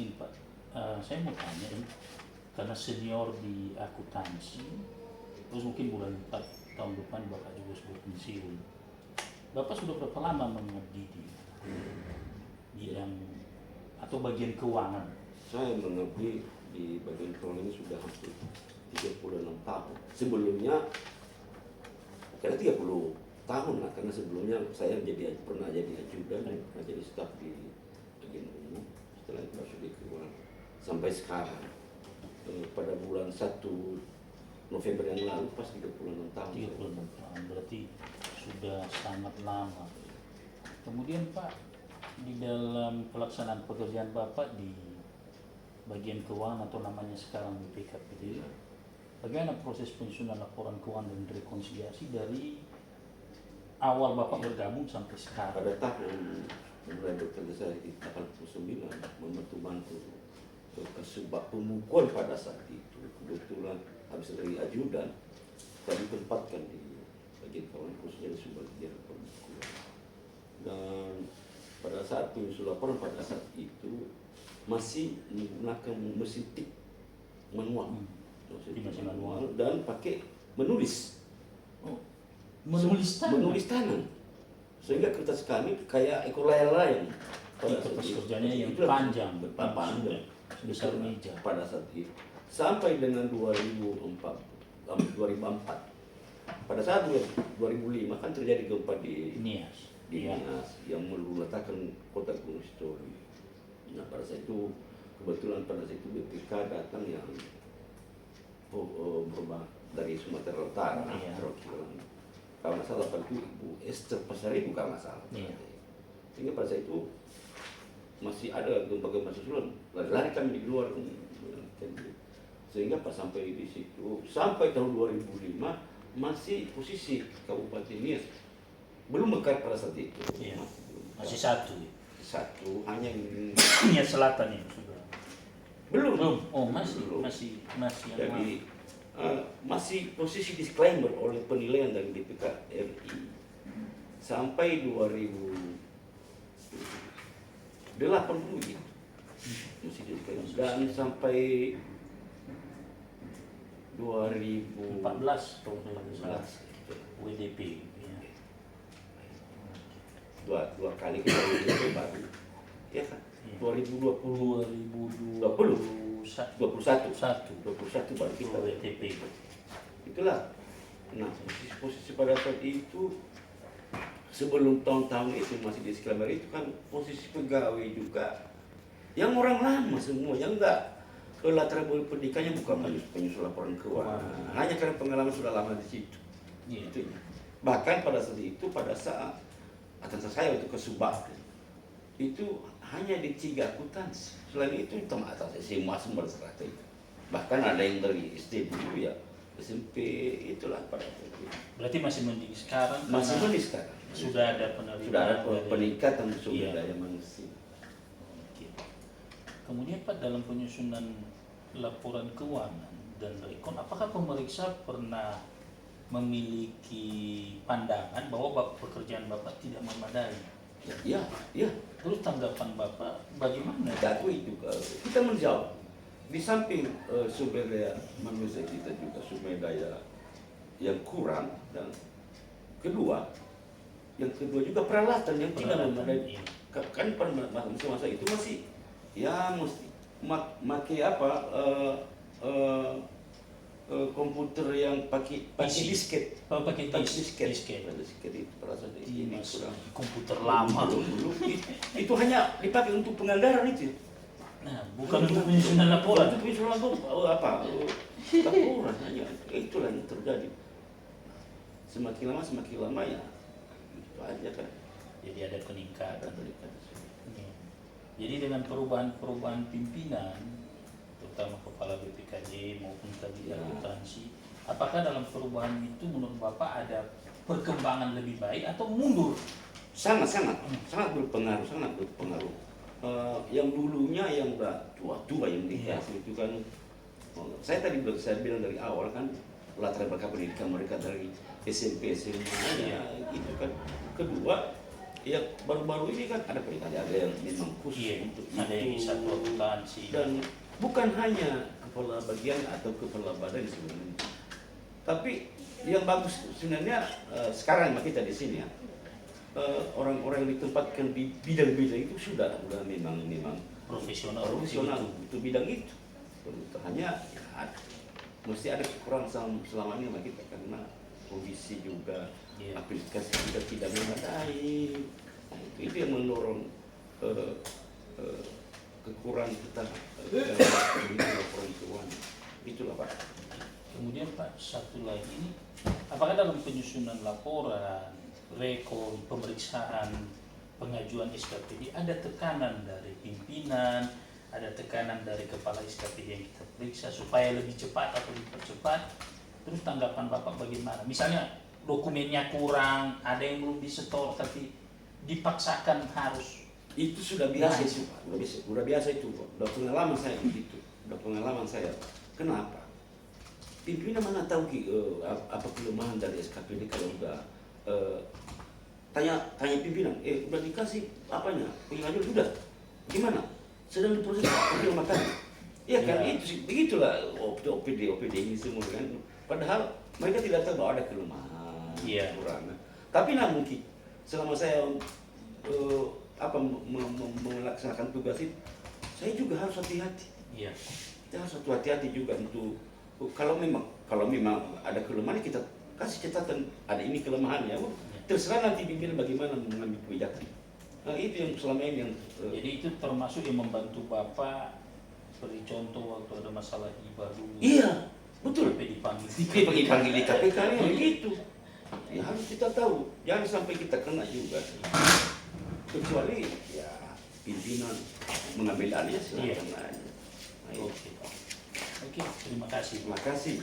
izin Pak, saya mau tanya ini, karena senior di akuntansi, terus mungkin bulan 4 tahun depan Bapak juga sudah pensiun. Bapak sudah berapa lama mengabdi di bidang atau bagian keuangan? Saya mengabdi di bagian keuangan ini sudah hampir 36 tahun. Sebelumnya, karena 30 tahun lah, karena sebelumnya saya pernah jadi ajudan, pernah jadi staf di bagian umum. Setelah itu masuk di keuangan sampai sekarang. Pada bulan 1 November yang lalu pas 36 tahun. 36 tahun, berarti sudah sangat lama. Kemudian Pak, di dalam pelaksanaan pekerjaan Bapak di bagian keuangan atau namanya sekarang BPKPD, bagaimana proses penyusunan laporan keuangan dan rekonsiliasi dari awal Bapak bergabung sampai sekarang? Pada tahun mulai bekerja saya di 89 membantu sebab pemukuan pada saat itu kebetulan habis dari ajudan saya ditempatkan di bagian keuangan khususnya di bagian pemukuan, dan pada saat penyusun laporan pada saat itu masih menggunakan mesin tik manual, Masih manual dan pakai menulis. Menulis tangan. Sehingga kertas kami kayak ekor layang-layang. Kertas kerjanya yang panjang, panjang, besar meja. Pada saat itu sampai dengan 2004. Pada saat 2005 kan terjadi gempa di Nias. Nias yang meluluhkan kota Gunung Sitoli. Nah pada saat itu kebetulan pada saat itu BPK datang yang berubah dari Sumatera Utara, kalau nggak salah pada itu Ibu Esther Pasaribu kalau nggak salah. Sehingga pada saat itu masih ada gempa-gempa susulan, lari kami di luar, sehingga pas sampai di situ sampai tahun 2005 masih posisi Kabupaten Nias belum mekar pada saat itu. Masih satu hanya Nias Selatan ya sudah. Belum. Oh masih yang jadi masih posisi disclaimer oleh penilaian dari BPK RI sampai 2080 gitu. Masih disclaimer dan sampai 2014 tahun 2014 WDP ya. Dua kali kita WDP baru ya kan 2021 baru kita WDP. Itulah. Nah posisi pada saat itu sebelum tahun-tahun itu masih disclaimer itu kan posisi pegawai juga yang orang lama semua yang enggak latar pendidikannya bukan penyusun laporan keuangan, hanya karena pengalaman sudah lama di situ. Itu. Bahkan pada saat itu pada saat atas saya untuk ke Subak itu hanya di 3 akuntansi. Selain itu teman atas SMA semua serata itu. Bahkan ada yang dari SD dulu ya SMP itulah pada saat itu. Berarti masih mending sekarang. Masih mending sekarang. Sudah ada penerimaan. Sudah ada peningkatan sumber daya manusia. Kemudian Pak, dalam penyusunan laporan keuangan dan rekon, apakah pemeriksa pernah memiliki pandangan bahwa pekerjaan Bapak tidak memadai? Ya. Terus tanggapan Bapak bagaimana? Itu kita menjawab. Di samping sumber daya manusia kita juga sumber daya yang kurang, dan yang kedua juga peralatan yang tidak memadai. Kan pada masa itu masih ya mesti pakai komputer yang pakai disket. Pakai disket itu perasaan ini kurang. Komputer lama dulu itu hanya dipakai untuk penganggaran itu. Nah, bukan untuk penyusunan laporan. Untuk penyusunan laporan laporan hanya itulah yang terjadi. Semakin lama ya itu aja kan. Jadi ada peningkatan. Jadi dengan perubahan pimpinan, terutama kepala BPKJ maupun kabinet akuntansi, apakah dalam perubahan itu menurut Bapak ada perkembangan lebih baik atau mundur? Sangat berpengaruh. Yang dulunya yang udah tua yang dihias itu kan, saya bilang dari awal kan latar belakang pendidikan mereka dari SMP SMA itu kan. Kedua yang baru-baru ini kan ada yang memang khusus Iya, untuk ada yang itu. satu akuntansi. Dan bukan hanya kepala bagian atau kepala badan sebenarnya, tapi yang bagus sebenarnya sekarang kita di sini ya, orang-orang yang ditempatkan di bidang-bidang itu sudah memang Profesional itu bidang itu. Hanya ya, mesti ada kekurangan selama ini sama kita karena kondisi juga, Iya. aplikasi juga tidak memadai. Nah, itu yang mendorong kekurangan kita dalam laporan keuangan. Itulah Pak. Kemudian Pak, satu lagi ini, apakah dalam penyusunan laporan, rekor, pemeriksaan, pengajuan SKPD ada tekanan dari pimpinan, ada tekanan dari kepala SKPD yang kita periksa supaya lebih cepat atau dipercepat? Terus tanggapan Bapak bagaimana? Misalnya dokumennya kurang, ada yang belum disetor tapi dipaksakan harus. Itu sudah biasa itu Pak, sudah biasa itu Pak. Udah pengalaman saya begitu, udah pengalaman saya. Kenapa? Pimpinan mana tahu apa kelemahan dari SKPD kalau udah tanya pimpinan, udah dikasih apanya, pengajuan sudah, gimana? Sedang diproses oke makan. Ya kan Ya. itu sih, begitulah OPD ini semua kan. Padahal mereka tidak tahu bahwa ada kelemahan, Iya. kekurangan. Tapi namun selama saya melaksanakan tugas itu, saya juga harus hati-hati. Iya. Kita harus hati-hati juga untuk kalau memang ada kelemahan kita kasih catatan ada ini kelemahannya. Terserah nanti pimpinan bagaimana mengambil kebijakan. Nah, itu yang selama ini yang Jadi itu termasuk yang membantu Bapak beri contoh waktu ada masalah hibah dulu. iya, betul. Sampai dipanggil Dipanggil di KPK ya begitu. Ya harus kita tahu, jangan sampai kita kena juga. Kecuali ya pimpinan mengambil alih silakan aja. Nah, itu. Oke, terima kasih. Terima kasih.